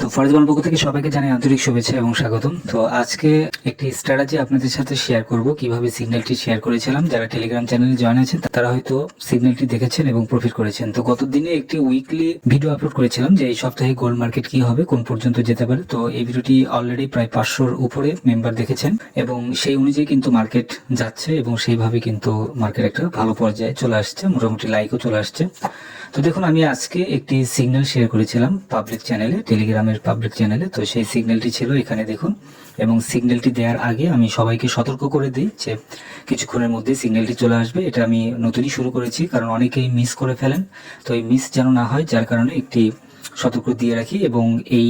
তো ফরেক্স পক্ষ থেকে সবাইকে জানাই আন্তরিক শুভেচ্ছা এবং স্বাগতম। তো আজকে একটি স্ট্র্যাটেজি আপনাদের সাথে শেয়ার করব, কিভাবে সিগন্যালটি শেয়ার করেছিলাম। যারা টেলিগ্রাম চ্যানেলে জয়েন আছেন তারা হয়তো সিগন্যালটি দেখেছেন এবং প্রফিট করেছেন। তো গত দিনে একটি উইকলি ভিডিও আপলোড করেছিলাম যে এই সপ্তাহে গোল্ড মার্কেট কি হবে, কোন পর্যন্ত যেতে পারে। তো এই ভিডিওটি অলরেডি প্রায় 500-র উপরে মেম্বার দেখেছেন এবং সেই অনুযায়ী কিন্তু মার্কেট যাচ্ছে এবং সেইভাবে কিন্তু মার্কেট একটা ভালো পর্যায়ে চলে আসছে, মোটামুটি লাইকও চলে আসছে। তো দেখুন, আমি আজকে একটি সিগন্যাল শেয়ার করেছিলাম পাবলিক চ্যানেলে, টেলিগ্রামের পাবলিক চ্যানেলে। তো সেই সিগন্যালটি ছিল এখানে দেখুন, এবং সিগন্যালটি দেওয়ার আগে আমি সবাইকে সতর্ক করে দিই যে কিছুক্ষণের মধ্যে সিগন্যালটি চলে আসবে। এটা আমি নতুনই শুরু করেছি, কারণ অনেকেই মিস করে ফেলেন। তো এই মিস যেন না হয়, যার কারণে একটি সতর্ক দিয়ে রাখি। এবং এই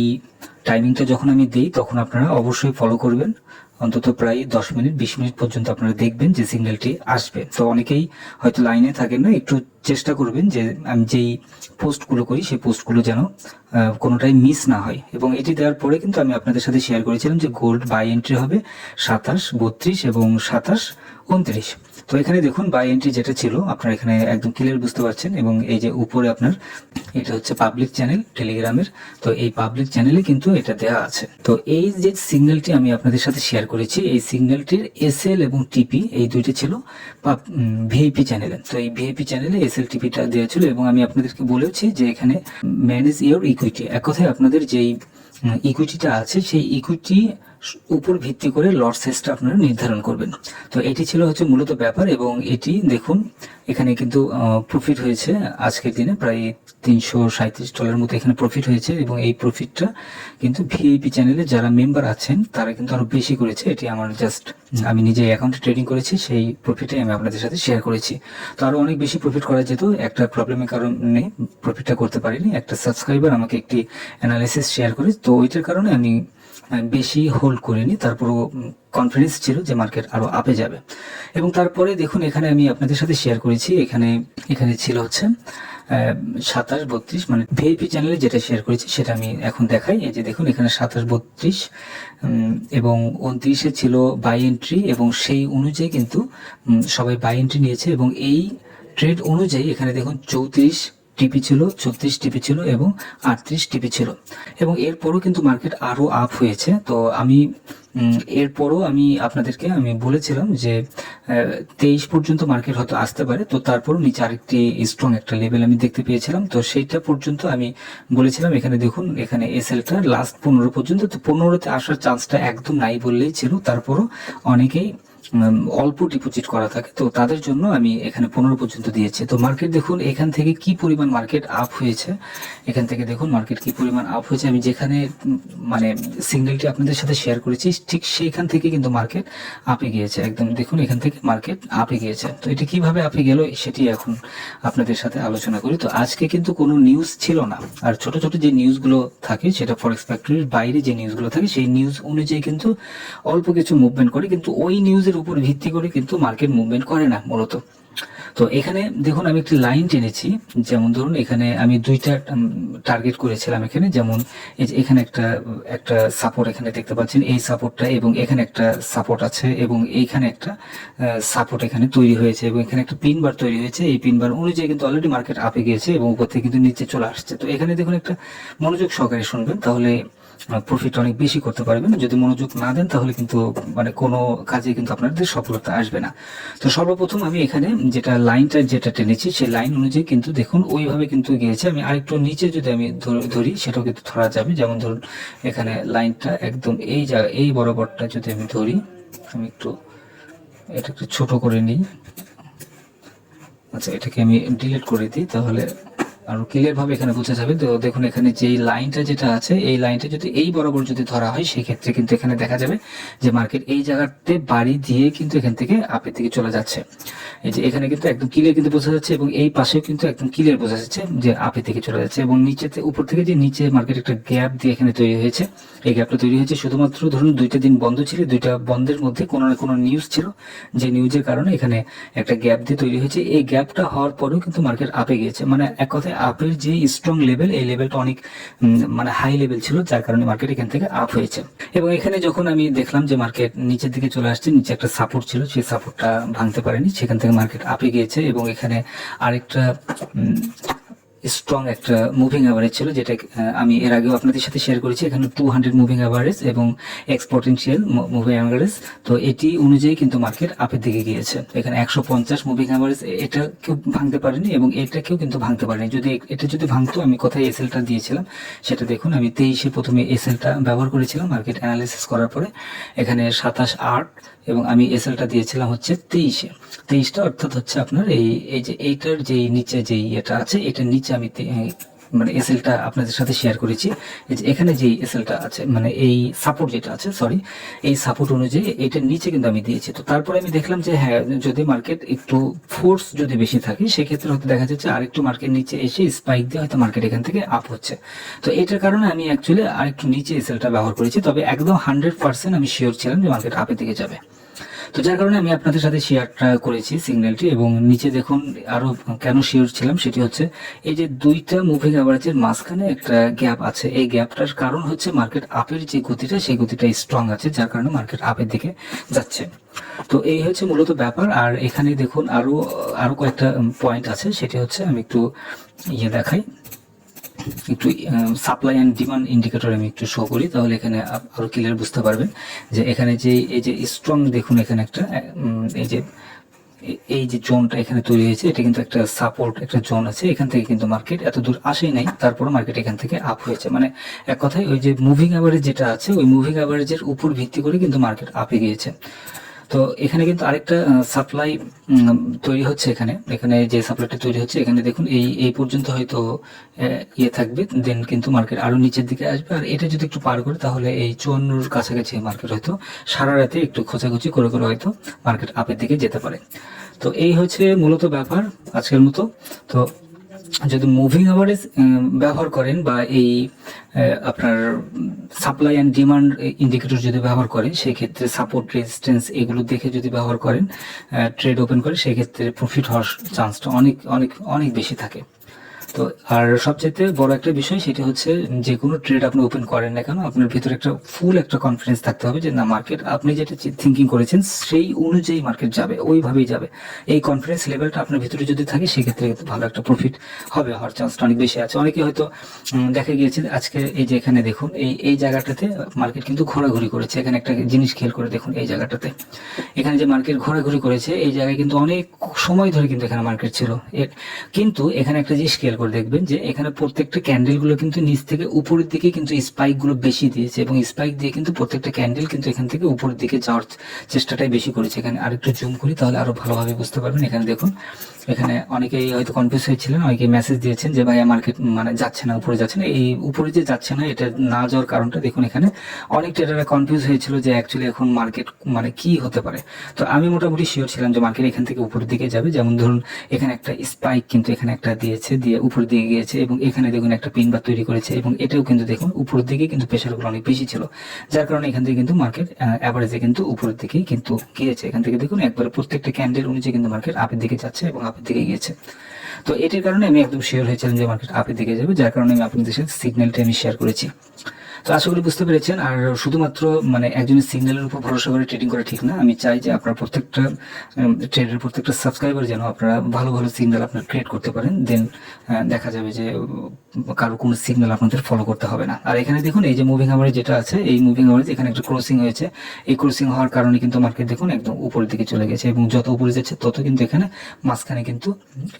টাইমিংটা যখন আমি দিই তখন আপনারা অবশ্যই ফলো করবেন। অন্তত প্রায় 10 মিনিট 20 মিনিট পর্যন্ত আপনারা দেখবেন যে সিগন্যালটি আসবে। তো অনেকেই হয়তো লাইনে থাকেন না, একটু চেষ্টা করবেন যে আমি যেই পোস্টগুলো করি সেই পোস্টগুলো যেন কোনোটাই মিস না হয়। এবং এটি দেওয়ার পরে কিন্তু আমি আপনাদের সাথে শেয়ার করেছিলাম যে গোল্ড বাই এন্ট্রি হবে 27, 32 এবং 27, 29। তো এখানে দেখুন বাই এন্ট্রি যেটা ছিল আপনারা এখানে একদম ক্লিয়ার বুঝতে পারছেন। এবং এই যে উপরে আপনার এটা হচ্ছে পাবলিক চ্যানেল টেলিগ্রামের। তো এই পাবলিক চ্যানেলে কিন্তু এটা দেওয়া আছে। তো এই যে সিগন্যালটি আমি আপনাদের সাথে শেয়ার করেছি, এই সিগন্যালটির এসএল এবং টিপি এই দুইটি ছিল ভিআইপি চ্যানেলে। তো এই ভিআইপি চ্যানেলে এসএল টিপিটা দেওয়া ছিল এবং আমি আপনাদেরকে বলেছি যে এখানে ম্যানেজ ইওর ইকুইটি, এক কথায় আপনাদের যেই ইকুইটিটা আছে সেই ইকুইটি উপর ভিত্তি করে লট সাইজটা আপনারা নির্ধারণ করবেন। তো এটি ছিল হচ্ছে মূলত ব্যাপার। এবং এটি দেখুন এখানে কিন্তু প্রফিট হয়েছে আজকের দিনে প্রায় $337 মতো এখানে প্রফিট হয়েছে। এবং এই প্রফিটটা কিন্তু ভিআইপি চ্যানেলে যারা মেম্বার আছেন তারা কিন্তু আরো বেশি করেছে। এটি আমার জাস্ট আমি নিজে অ্যাকাউন্টে ট্রেডিং করেছি, সেই প্রফিটে আমি আপনাদের সাথে শেয়ার করেছি। তো আরো অনেক বেশি প্রফিট করা যেত, একটা প্রবলেমের কারণে প্রফিটটা করতে পারিনি। একটা সাবস্ক্রাইবার আমাকে একটি অ্যানালাইসিস শেয়ার করে, তো ওইটার কারণে আমি বেশি হোল্ড করিনি। তারপরও কনফিডেন্স ছিল যে মার্কেট আরো আপে যাবে। এবং তারপরে দেখুন এখানে আমি আপনাদের সাথে শেয়ার করেছি, এখানে ছিল হচ্ছে 27, 32, মানে ভিআইপি চ্যানেলে যেটা শেয়ার করেছি সেটা আমি এখন দেখাই। এই যে দেখুন এখানে 27, 32 এবং 29-এ ছিল বাই এন্ট্রি এবং সেই অনুযায়ী কিন্তু সবাই বাই এন্ট্রি নিয়েছে। এবং এই ট্রেড অনুযায়ী এখানে দেখুন 34 টিপি ছিল, 36 টিপি ছিল এবং 38 টিপি ছিল। এবং এরপরও কিন্তু মার্কেট আরো আপ হয়েছে। তো আমি এরপরও আমি আপনাদেরকে বলেছিলাম যে 23 পর্যন্ত মার্কেট হয়তো আসতে পারে। তো তারপরও নিচে আরেকটি স্ট্রং একটা লেভেল আমি দেখতে পেয়েছিলাম। তো সেইটা পর্যন্ত আমি বলেছিলাম। এখানে দেখুন এখানে এসএলটা লাস্ট 15 পর্যন্ত, তো 15-তে আসার চান্সটা একদম নাই বললেই ছিল। তারপরও অনেকেই অল্প ডিপোজিট করা থাকে, তো তাদের জন্য আমি এখানে 15 পর্যন্ত দিয়েছি। তো মার্কেট দেখুন এখান থেকে কি পরিমাণ মার্কেট আপ হয়েছে, এখান থেকে দেখুন মার্কেট কি পরিমাণ আপ হয়েছে। আমি যেখানে মানে সিগন্যালটি আপনাদের সাথে শেয়ার করেছি ঠিক সেইখান থেকে কিন্তু মার্কেট আপে গিয়েছে। একদম দেখুন এখান থেকে মার্কেট আপে গিয়েছে। তো এটা কিভাবে আপে গেল সেটি এখন আপনাদের সাথে আলোচনা করি। তো আজকে কিন্তু কোনো নিউজ ছিল না, আর ছোট ছোট যে নিউজগুলো থাকে সেটা ফরেক্স ফ্যাক্টরির বাইরে যে নিউজগুলো থাকে সেই নিউজ অনুযায়ী কিন্তু অল্প কিছু মুভমেন্ট করে, কিন্তু ওই নিউজের উপর ভিত্তি করে কিন্তু মার্কেট মুভমেন্ট করে না মূলত। তো এখানে দেখুন আমি একটি লাইন টেনেছি, যেমন ধরুন এখানে আমি দুইটা টার্গেট করেছিলাম এখানে, যেমন এই যে এখানে একটা সাপোর্ট এখানে দেখতে পাচ্ছেন, এই সাপোর্টটা, এবং এখানে একটা সাপোর্ট আছে এবং এইখানে একটা সাপোর্ট এখানে তৈরি হয়েছে এবং এখানে একটা পিন বার তৈরি হয়েছে। এই পিন বার অনুযায়ী কিন্তু অলরেডি মার্কেট আপে গিয়েছে এবং উপর থেকে কিন্তু নিচে চলে আসছে। তো এখানে দেখুন একটা মনোযোগ সহকারে শুনবেন, তাহলে প্রফিট অনেক বেশি করতে পারবেন। যদি মনোযোগ না দেন তাহলে কিন্তু মানে কোনো কাজে কিন্তু আপনাদের সফলতা আসবে না। তো সর্বপ্রথম আমি এখানে লাইনটা যেটা টেনেছি সেই লাইন অনুযায়ী কিন্তু দেখুন ওইভাবে কিন্তু গিয়েছে। আমি আরেকটু নিচে যদি আমি ধরি সেটাও কিন্তু ধরা যাবে। যেমন ধরুন এখানে লাইনটা একদম এই জায়গা, এই বরাবরটা যদি আমি ধরি, আমি এটা একটু ছোট করে নিই। আচ্ছা, এটাকে আমি ডিলিট করে দিই, তাহলে আরো ক্লিয়ার ভাবে এখানে বোঝা যাবে। তো দেখুন এখানে যে লাইনটা যেটা আছে এই লাইনটা যদি এই বরাবর যদি ধরা হয় সেই ক্ষেত্রে কিন্তু এখানে দেখা যাবে যে মার্কেট এই জায়গাতে বাড়ি দিয়ে কিন্তু এখান থেকে আপের দিকে চলে যাচ্ছে। এই যে এখানে কিন্তু একদম ক্লিয়ার কিন্তু বোঝা যাচ্ছে এবং এই পাশেও কিন্তু একদম ক্লিয়ার বোঝা যাচ্ছে যে আপের দিকে চলে যাচ্ছে। এবং নিচেতে উপর থেকে যে নিচে মার্কেট একটা গ্যাপ দিয়ে এখানে তৈরি হয়েছে, এই গ্যাপটা তৈরি হয়েছে শুধুমাত্র ধরুন 2টা দিন বন্ধ ছিল, 2টা বন্ধের মধ্যে কোনো না কোনো নিউজ ছিল, যে নিউজের কারণে এখানে একটা গ্যাপ দিয়ে তৈরি হয়েছে। এই গ্যাপটা হওয়ার পরেও কিন্তু মার্কেট আপে গিয়েছে, মানে এক কথায় আপের যে স্ট্রং লেভেল, এই লেভেলটা অনেক মানে হাই লেভেল ছিল, যার কারণে মার্কেট এখান থেকে আপ হয়েছে। এবং এখানে যখন আমি দেখলাম যে মার্কেট নিচের দিকে চলে আসছে, নিচে একটা সাপোর্ট ছিল, সেই সাপোর্টটা ভাঙতে পারেনি, সেখান থেকে মার্কেট আপে গিয়েছে। এবং এখানে আরেকটা স্ট্রং একটা মুভিং অ্যাভারেজ ছিল, যেটা আমি এর আগেও আপনাদের সাথে শেয়ার করেছি। এখানে 200 মুভিং অ্যাভারেজ এবং এক্সপোনেনশিয়াল মুভিং অ্যাভারেজ, তো এটি অনুযায়ী কিন্তু মার্কেট আপের দিকে গিয়েছে। এখানে 150 মুভিং অ্যাভারেজ এটা কেউ ভাঙতে পারেনি এবং এটাকেও কিন্তু ভাঙতে পারেনি। যদি এটা যদি ভাঙতো, আমি কোথায় এসএলটা দিয়েছিলাম সেটা দেখুন। আমি 23-এ প্রথমে এসএলটা ব্যবহার করেছিলাম মার্কেট অ্যানালাইসিস করার পরে। এখানে 27.8 এবং আমি এসএলটা দিয়েছিলাম হচ্ছে 23-টা, অর্থাৎ হচ্ছে আপনার এই যে এইটার যে নিচে যে এটা আছে, এটার নিচে আমি মানে এসএলটা আপনাদের সাথে শেয়ার করেছি। এই যে এখানে যে এসএলটা আছে, মানে এই সাপোর্ট যেটা আছে, সরি, এই সাপোর্ট অনুযায়ী এটার নিচে কিন্তু আমি দিয়েছি। তো তারপরে আমি দেখলাম যে হ্যাঁ, যদি মার্কেট একটু ফোর্স যদি বেশি থাকে, সেক্ষেত্রে হয়তো দেখা যাচ্ছে আরেকটু মার্কেট নিচে এসে স্পাইক দিয়ে হয়তো মার্কেট এখান থেকে আপ হচ্ছে। তো এটার কারণে আমি অ্যাকচুয়ালি আরেকটু নিচে এসএলটা ব্যবহার করেছি, তবে একদম 100% আমি শিওর ছিলাম যে মার্কেট আপের দিকে যাবে। তো যার কারণে আমি আপনাদের সাথে শেয়ারটা করেছি সিগন্যালটি। এবং নিচে দেখুন আরো কেন শিওর ছিলাম, সেটি হচ্ছে এই যে দুইটা মুভিং অ্যাভারেজের মাঝখানে একটা গ্যাপ আছে। এই গ্যাপটার কারণ হচ্ছে মার্কেট আপের যে গতিটা, সেই গতিটা স্ট্রং আছে, যার কারণে মার্কেট আপের দিকে যাচ্ছে। তো এই হচ্ছে মূলত ব্যাপার। আর এখানে দেখুন আরো কয়েকটা পয়েন্ট আছে, সেটি হচ্ছে আমি একটু দেখাই, একটু সাপ্লাই অ্যান্ড ডিমান্ড ইন্ডিকেটর আমি একটু শো করি, তাহলে এখানে আরো ক্লিয়ার বুঝতে পারবেন যে এখানে যে এই যে স্ট্রং, দেখুন এখানে একটা এই যে জোনটা এখানে তৈরি হয়েছে, এটা কিন্তু একটা সাপোর্ট, একটা জোন আছে। এখান থেকে কিন্তু মার্কেট এত দূর আসেই নাই, তারপর মার্কেট এখান থেকে আপ হয়েছে। মানে এক কথায় ওই যে মুভিং অ্যাভারেজ যেটা আছে, ওই মুভিং অ্যাভারেজের উপর ভিত্তি করে কিন্তু মার্কেট আপে গিয়েছে। তো এখানে কিন্তু আরেকটা সাপ্লাই তৈরি হচ্ছে। এখানে যে সাপ্লাইটা তৈরি হচ্ছে, এখানে দেখুন এই পর্যন্ত হয়তো থাকবে, দেন কিন্তু মার্কেট আরো নিচের দিকে আসবে। আর এটা যদি একটু পার করে, তাহলে এই 54 কাছাকাছি মার্কেট হয়তো সারা রাতে একটু খোঁচাখুচি করে হয়তো মার্কেট আপের দিকে যেতে পারে। তো এই হচ্ছে মূলত ব্যাপার আজকের মতো। তো যদি মুভিং অ্যাভারেজ ব্যবহার করেন বা এই আপনার সাপ্লাই অ্যান্ড ডিমান্ড ইন্ডিকেটর যদি ব্যবহার করেন, সেই ক্ষেত্রে সাপোর্ট, রেজিস্ট্যান্স এগুলো দেখে যদি ব্যবহার করেন, ট্রেড ওপেন করে, সেই ক্ষেত্রে প্রফিট হওয়ার চান্সটা অনেক অনেক অনেক বেশি থাকে। তো আর সবচেয়ে বড় একটা বিষয়, সেটা হচ্ছে যে কোনো ট্রেড আপনি ওপেন করেন না কেন, আপনার ভিতরে একটা ফুল একটা কনফিডেন্স থাকতে হবে যে না, মার্কেট আপনি যেটা থিঙ্কিং করেছেন সেই অনুযায়ী মার্কেট যাবে, ওইভাবেই যাবে। এই কনফিডেন্স লেভেলটা আপনার ভিতরে যদি থাকে, সেক্ষেত্রে কিন্তু ভালো একটা প্রফিট হওয়ার চান্সটা অনেক বেশি আছে। অনেকে হয়তো দেখা গিয়েছে আজকে এই যে এখানে দেখুন এই জায়গাটাতে মার্কেট কিন্তু ঘোরাঘুরি করেছে। এখানে একটা জিনিস খেয়াল করে দেখুন, এই জায়গাটাতে এখানে যে মার্কেট ঘোরাঘুরি করেছে, এই জায়গায় কিন্তু অনেক সময় ধরে কিন্তু এখানে মার্কেট ছিল। কিন্তু এখানে একটা জিনিস খেয়াল দেখবেন যে এখানে প্রত্যেকটা ক্যান্ডেল গুলো কিন্তু নিচ থেকে উপরের দিকে কিন্তু স্পাইক গুলো বেশি দিয়েছে, এবং স্পাইক দিয়ে কিন্তু প্রত্যেকটা ক্যান্ডেল কিন্তু এখান থেকে উপরের দিকে যাওয়ার চেষ্টাটাই বেশি করেছে। এখানে আরেকটু জুম করি, তাহলে আরো ভালোভাবে বুঝতে পারবেন। এখানে দেখুন, এখানে অনেকেই হয়তো কনফিউজ হয়েছিলেন, অনেকে মেসেজ দিয়েছেন যে ভাইয়া মার্কেট মানে যাচ্ছে না, উপরে যাচ্ছে না। এই উপরে যে যাচ্ছে না, এটা না যাওয়ার কারণটা দেখুন, এখানে অনেক ট্রেডাররা কনফিউজ হয়েছিল যে অ্যাকচুয়ালি এখন মার্কেট মানে কি হতে পারে। তো আমি মোটামুটি শিওর ছিলাম যে মার্কেট এখান থেকে উপরের দিকে যাবে। যেমন ধরুন এখানে একটা স্পাইক কিন্তু এখানে একটা দিয়েছে, দিয়ে উপরের দিকে গিয়েছে, এবং এখানে দেখুন একটা পিন বার তৈরি করেছে, এবং এটাও কিন্তু দেখুন উপরের দিকে কিন্তু প্রেশারগুলো অনেক বেশি ছিল, যার কারণে এখান থেকে কিন্তু মার্কেট অ্যাভারেজে কিন্তু উপরের দিকেই কিন্তু গিয়েছে। এখান থেকে দেখুন একবারে প্রত্যেকটা ক্যান্ডেল অনুযায়ী কিন্তু মার্কেট আপের দিকে যাচ্ছে এবং আপের দিকে গিয়েছে। তো এটির কারণে আমি একদম শিওর হয়েছিলাম যে মার্কেট আপের দিকে যাবে, যার কারণে আমি আপনাদের সাথে সিগন্যালটা আমি শেয়ার করেছি। তো আশা করি বুঝতে পেরেছেন। আর শুধুমাত্র মানে একজনের সিগন্যালের উপর ভরসা করে ট্রেডিং করা ঠিক না। আমি চাই যে আপনার প্রত্যেকটা ট্রেডের প্রত্যেকটা সাবস্ক্রাইবার যেন আপনারা ভালো ভালো সিগন্যাল আপনার ক্রিয়েট করতে পারেন, দেন দেখা যাবে যে কারো কোনো সিগন্যাল আপনাদের ফলো করতে হবে না। আর এখানে দেখুন এই যে মুভিং অ্যাভারেজ যেটা আছে, এই মুভিং অ্যাভারেজ এখানে একটা ক্রসিং হয়েছে। এই ক্রসিং হওয়ার কারণে কিন্তু মার্কেট দেখুন একদম উপরের দিকে চলে গেছে, এবং যত উপরে যাচ্ছে তত কিন্তু এখানে মাঝখানে কিন্তু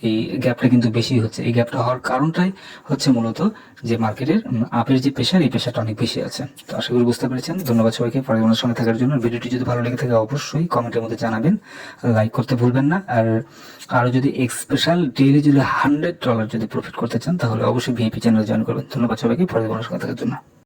এই গ্যাপটা কিন্তু বেশি হচ্ছে। এই গ্যাপটা হওয়ার কারণটাই হচ্ছে মূলত যে মার্কেটের আপের যে প্রেশার, এই প্রেশারটা অনেক বেশি আছে। তো আশা করি বুঝতে পেরেছেন। ধন্যবাদ সবাইকে পরিমাণের সঙ্গে থাকার জন্য। ভিডিওটি যদি ভালো লেগে থাকে অবশ্যই কমেন্টের মধ্যে জানাবেন, লাইক করতে ভুলবেন না। আর আরো যদি স্পেশাল ডেইলি যদি $100 যদি প্রফিট করতে চান, তাহলে অবশ্যই ভিআইপি চ্যানেল জয়েন করবেন। ধন্যবাদ সবাইকে পরিমাণের সঙ্গে থাকার জন্য।